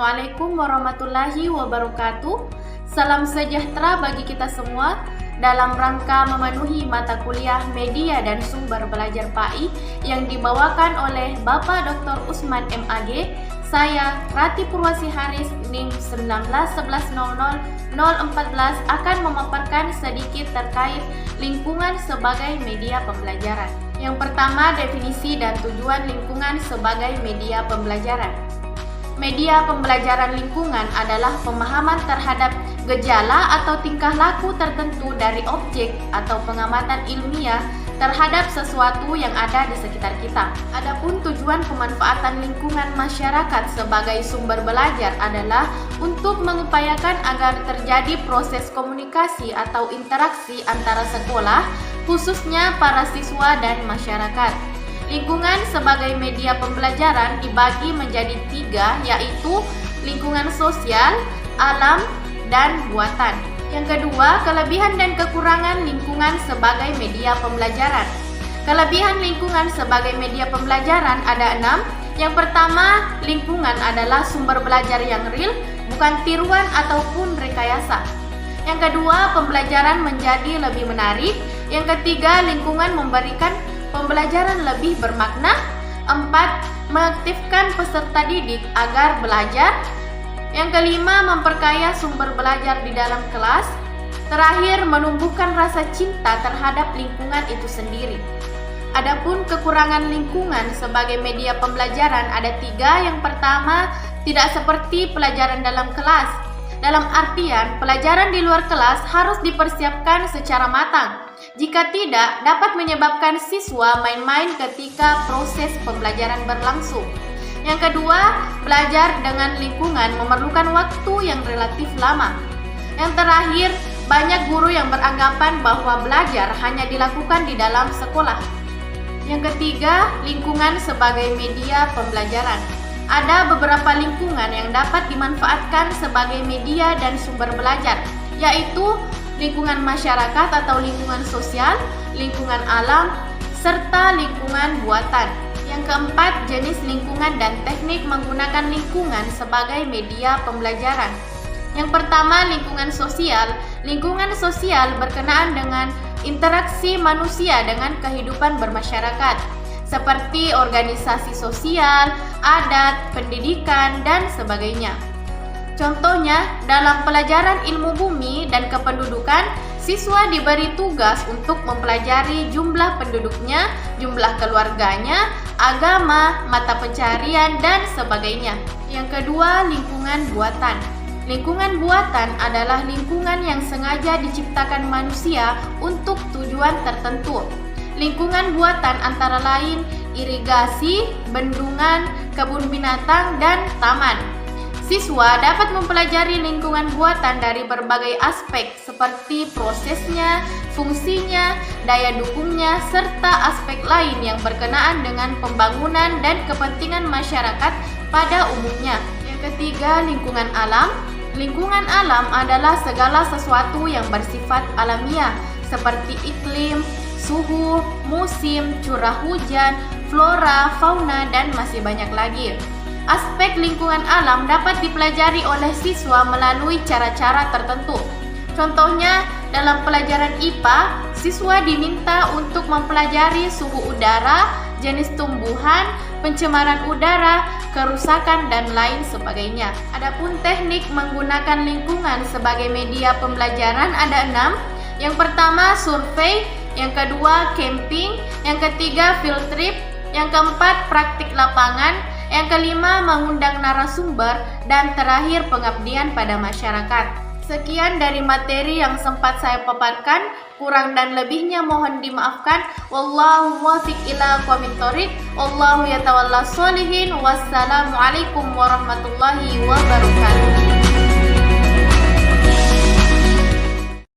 Assalamualaikum warahmatullahi wabarakatuh. Salam sejahtera bagi kita semua. Dalam rangka memenuhi mata kuliah Media dan Sumber Belajar PAI yang dibawakan oleh Bapak Dr. Usman MAG, saya Rati Purwasi Haris NIM 19110014 akan memaparkan sedikit terkait lingkungan sebagai media pembelajaran. Yang pertama, definisi dan tujuan lingkungan sebagai media pembelajaran. Media pembelajaran lingkungan adalah pemahaman terhadap gejala atau tingkah laku tertentu dari objek atau pengamatan ilmiah terhadap sesuatu yang ada di sekitar kita. Adapun tujuan pemanfaatan lingkungan masyarakat sebagai sumber belajar adalah untuk mengupayakan agar terjadi proses komunikasi atau interaksi antara sekolah, khususnya para siswa dan masyarakat. Lingkungan sebagai media pembelajaran dibagi menjadi 3, yaitu lingkungan sosial, alam, dan buatan. Yang kedua, kelebihan dan kekurangan lingkungan sebagai media pembelajaran. Kelebihan lingkungan sebagai media pembelajaran ada 6. Yang pertama, lingkungan adalah sumber belajar yang real, bukan tiruan ataupun rekayasa. Yang kedua, pembelajaran menjadi lebih menarik. Yang ketiga, lingkungan memberikan pembelajaran lebih bermakna. 4. Mengaktifkan peserta didik agar belajar. Yang kelima, memperkaya sumber belajar di dalam kelas. Terakhir, menumbuhkan rasa cinta terhadap lingkungan itu sendiri. Adapun kekurangan lingkungan sebagai media pembelajaran ada 3. Yang pertama, tidak seperti pelajaran dalam kelas. Dalam artian, pelajaran di luar kelas harus dipersiapkan secara matang. Jika tidak, dapat menyebabkan siswa main-main ketika proses pembelajaran berlangsung. Yang kedua, belajar dengan lingkungan memerlukan waktu yang relatif lama. Yang terakhir, banyak guru yang beranggapan bahwa belajar hanya dilakukan di dalam sekolah. Yang ketiga, lingkungan sebagai media pembelajaran. Ada beberapa lingkungan yang dapat dimanfaatkan sebagai media dan sumber belajar, yaitu lingkungan masyarakat atau lingkungan sosial, lingkungan alam, serta lingkungan buatan. Yang keempat, jenis lingkungan dan teknik menggunakan lingkungan sebagai media pembelajaran. Yang pertama, lingkungan sosial. Lingkungan sosial berkenaan dengan interaksi manusia dengan kehidupan bermasyarakat, seperti organisasi sosial, adat, pendidikan, dan sebagainya. Contohnya, dalam pelajaran ilmu bumi dan kependudukan, siswa diberi tugas untuk mempelajari jumlah penduduknya, jumlah keluarganya, agama, mata pencarian, dan sebagainya. Yang kedua, lingkungan buatan. Lingkungan buatan adalah lingkungan yang sengaja diciptakan manusia untuk tujuan tertentu. Lingkungan buatan antara lain irigasi, bendungan, kebun binatang, dan taman. Siswa dapat mempelajari lingkungan buatan dari berbagai aspek seperti prosesnya, fungsinya, daya dukungnya, serta aspek lain yang berkenaan dengan pembangunan dan kepentingan masyarakat pada umumnya. Yang ketiga, lingkungan alam. Lingkungan alam adalah segala sesuatu yang bersifat alamiah seperti iklim, suhu, musim, curah hujan, flora, fauna, dan masih banyak lagi. Aspek lingkungan alam dapat dipelajari oleh siswa melalui cara-cara tertentu. Contohnya, dalam pelajaran IPA, siswa diminta untuk mempelajari suhu udara, jenis tumbuhan, pencemaran udara, kerusakan, dan lain sebagainya. Adapun teknik menggunakan lingkungan sebagai media pembelajaran ada 6. Yang pertama, survei. Yang kedua, camping. Yang ketiga, field trip. Yang keempat, praktik lapangan. Yang kelima, mengundang narasumber. Dan terakhir, pengabdian pada masyarakat. Sekian dari materi yang sempat saya paparkan. Kurang dan lebihnya mohon dimaafkan. Wallahu muwaffiq ila aqwamit thoriq. Wallahu yatawalla sholihin. Wassalamualaikum warahmatullahi wabarakatuh.